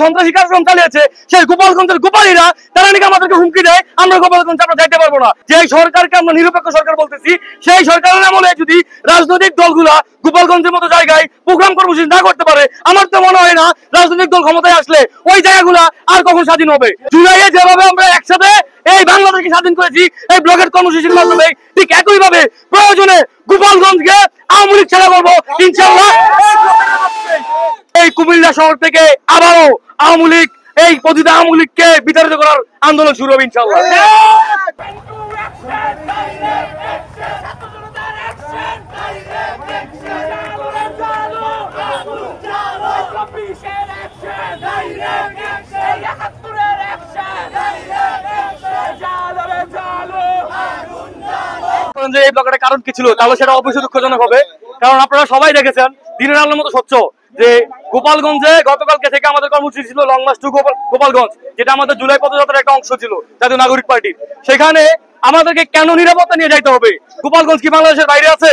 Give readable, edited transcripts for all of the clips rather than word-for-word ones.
সন্ত্রাসী কার্যক্রম চালিয়েছে সেই গোপালগঞ্জের গোপালীরা তারা নাকি আমাদেরকে হুমকি দেয় আমরা গোপালগঞ্জ আমরা যাইতে পারবো না। যে সরকারকে আমরা নিরপেক্ষ সরকার বলতেছি সেই সরকারের আমলে যদি রাজনৈতিক দলগুলা গোপালগঞ্জের মতো জায়গায় প্রোগ্রাম কর্মসূচি না করতে পারে আমার তো মনে হয় না রাজনৈতিক দল ক্ষমতায় আসলে ওই জায়গাগুলা আর কখন স্বাধীন হবে। জুলাইয়ে যেভাবে আমরা একসাথে এই বাংলাদেশকে স্বাধীন করেছি এই ব্লকেট কর্মসূচির মাধ্যমে ঠিক একই ভাবে প্রয়োজনে গোপালগঞ্জকে আওয়ামী লীগ ছাড়া করবো ইনশাআল্লাহ। এই কুমিল্লা শহর থেকে আবারও আওয়ামী লীগ এই প্রতিটা আওয়ামী লীগকে বিতাড়িত করার আন্দোলন শুরু হবে ইনশাআল্লাহ। এই ব্লকের কারণ কি ছিল তাহলে সেটা অবশ্যই দুঃখজনক হবে, কারণ আপনারা সবাই দেখেছেন দিনের আলোর মতো স্বচ্ছ যে গোপালগঞ্জে গতকালকে থেকে আমাদের কর্মসূচি ছিল লং মার্চ টু গোপালগঞ্জ, যেটা আমাদের জুলাই পদযাত্রার একটা অংশ ছিল জাতীয় নাগরিক পার্টির। সেখানে আমাদেরকে কেন নিরাপত্তা নিয়ে যাইতে হবে? গোপালগঞ্জ কি বাংলাদেশের বাইরে আছে?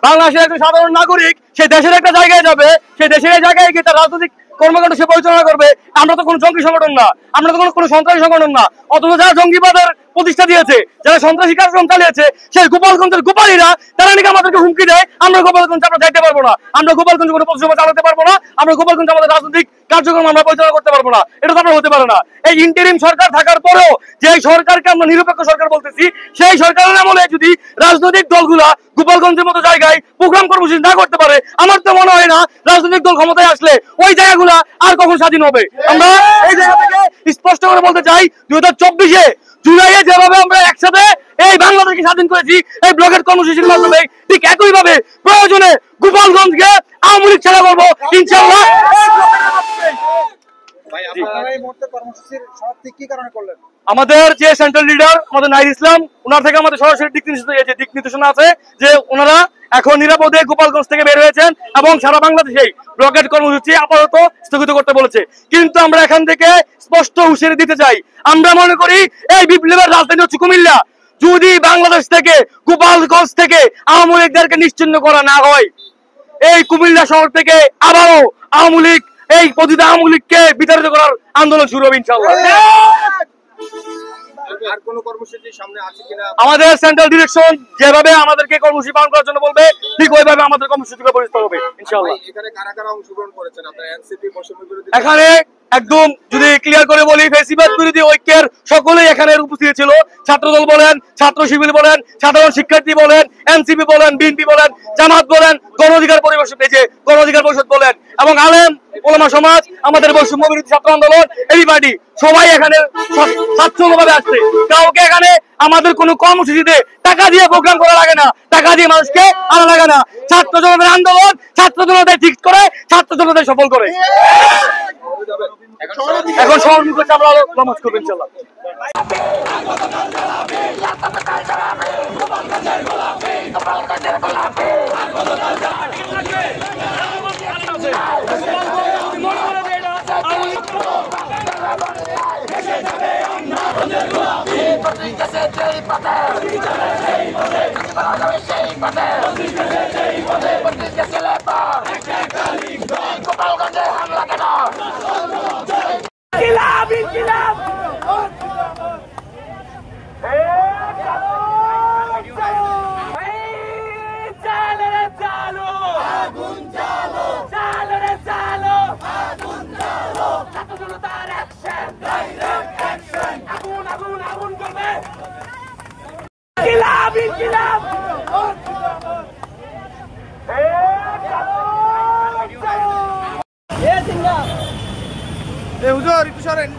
বাংলাদেশের একটা সাধারণ নাগরিক সে দেশের একটা জায়গায় যাবে, সেই দেশের জায়গায় গিয়ে তার রাজনৈতিক কর্মকাণ্ড সে পরিচালনা করবে। আমরা তো কোনো জঙ্গি সংগঠন না, আমরা তো কোনো সন্ত্রাসী সংগঠন না, অথচ যারা জঙ্গিবাদের প্রতিষ্ঠা দিয়েছে, যারা সন্ত্রাসী কার্যক্রম চালিয়েছে সেই গোপালগঞ্জের গোপালীরা তারা নাকি আমাদেরকে হুমকি দেয় আমরা গোপালগঞ্জ আমরা যাইতে পারবো না, আমরা গোপালগঞ্জ কোনো পথসভা চালাতে পারবো না, আমরা গোপালগঞ্জ আমাদের রাজনৈতিক কার্যক্রম আমরা পরিচালনা করতে পারবো না। এটা তো আপনার হতে পারে না। এই ইন্টারিম সরকার থাকার পরেও যে সরকারকে আমরা নিরপেক্ষ সরকার বলতেছি সেই সরকারের আমলে যদি রাজনৈতিক দলগুলা গোপালগঞ্জের মতো জায়গায় প্রোগ্রাম কর্মসূচি না করতে পারে আমার তো মনে হয় না রাজনৈতিক দল ক্ষমতায় আসলে ওই জায়গাগুলা আর কখন স্বাধীন হবে। আমরা এই জায়গা থেকে স্পষ্ট করে বলতে চাই 2024-এ জুলাইয়ে যেভাবে আমরা একসাথে এই বাংলাদেশকে স্বাধীন করেছি এই ব্লকেট কর্মসূচির মাধ্যমে ঠিক একই ভাবে প্রয়োজনে গোপালগঞ্জকে আওয়ামী লীগ ছাড়া করবো ইনশাআল্লাহ। আমাদের যে সেন্ট্রাল লিডার আমাদের নাহিদ ইসলাম ওনার থেকে আমাদের সরাসরি দিক নির্দেশনা আছে যে ওনারা এখন নিরাপদে গোপালগঞ্জ থেকে বের হয়েছেন এবং সারা বাংলাদেশে ব্লকেট কর্মসূচি আপাতত স্থগিত করতে বলেছে। কিন্তু আমরা এখান থেকে স্পষ্ট হুঁশিয়ারি দিতে চাই, আমরা মনে করি এই বিপ্লবের রাজধানী হচ্ছে কুমিল্লা। যদি বাংলাদেশ থেকে গোপালগঞ্জ থেকে আওয়ামী লীগদেরকে নিশ্চিহ্ন করা না হয় এই কুমিল্লা শহর থেকে আবারও আওয়ামী লীগ এই প্রতিটা আওয়ামী লীগকে বিতাড়িত করার আন্দোলন শুরু হবে ইনশাআল্লাহ। আমাদের সেন্ট্রাল ডিরেকশন যেভাবে আমাদেরকে কর্মসূচি পালন করার জন্য বলবে ঠিক ওইভাবে আমাদের কর্মসূচিকে পরিচালিত হবে ইনশাআল্লাহ। এখানে একদম যদি ক্লিয়ার করে বলি ফ্যাসিবাদ বিরোধী ঐক্যের সকলেই এখানে উপস্থিত ছিল। ছাত্রদল বলেন, ছাত্র শিবির বলেন, সাধারণ শিক্ষার্থী বলেন, এনসিপি বলেন, বিএনপি বলেন, জামাত বলেন, গণ অধিকার পরিষদ বলেন এবং আলেম ওলামা সমাজ, আমাদের বৈষম্য বিরোধী ছাত্র আন্দোলন, এই পার্টি সবাই এখানে স্বাচ্ছন্দ্যভাবে আসছে। কাউকে এখানে আমাদের কোনো কর্মসূচিতে টাকা দিয়ে প্রোগ্রাম করা লাগে না, টাকা দিয়ে মানুষকে আনা লাগে না। ছাত্র জনতার আন্দোলন ছাত্র জনতায় ঠিক করে, ছাত্র জনতায় সফল করে। এখন শহর মুখ হচ্ছে আমরা নামাজ করবো ইনশাআল্লাহ। হুজুর একটু সরেন।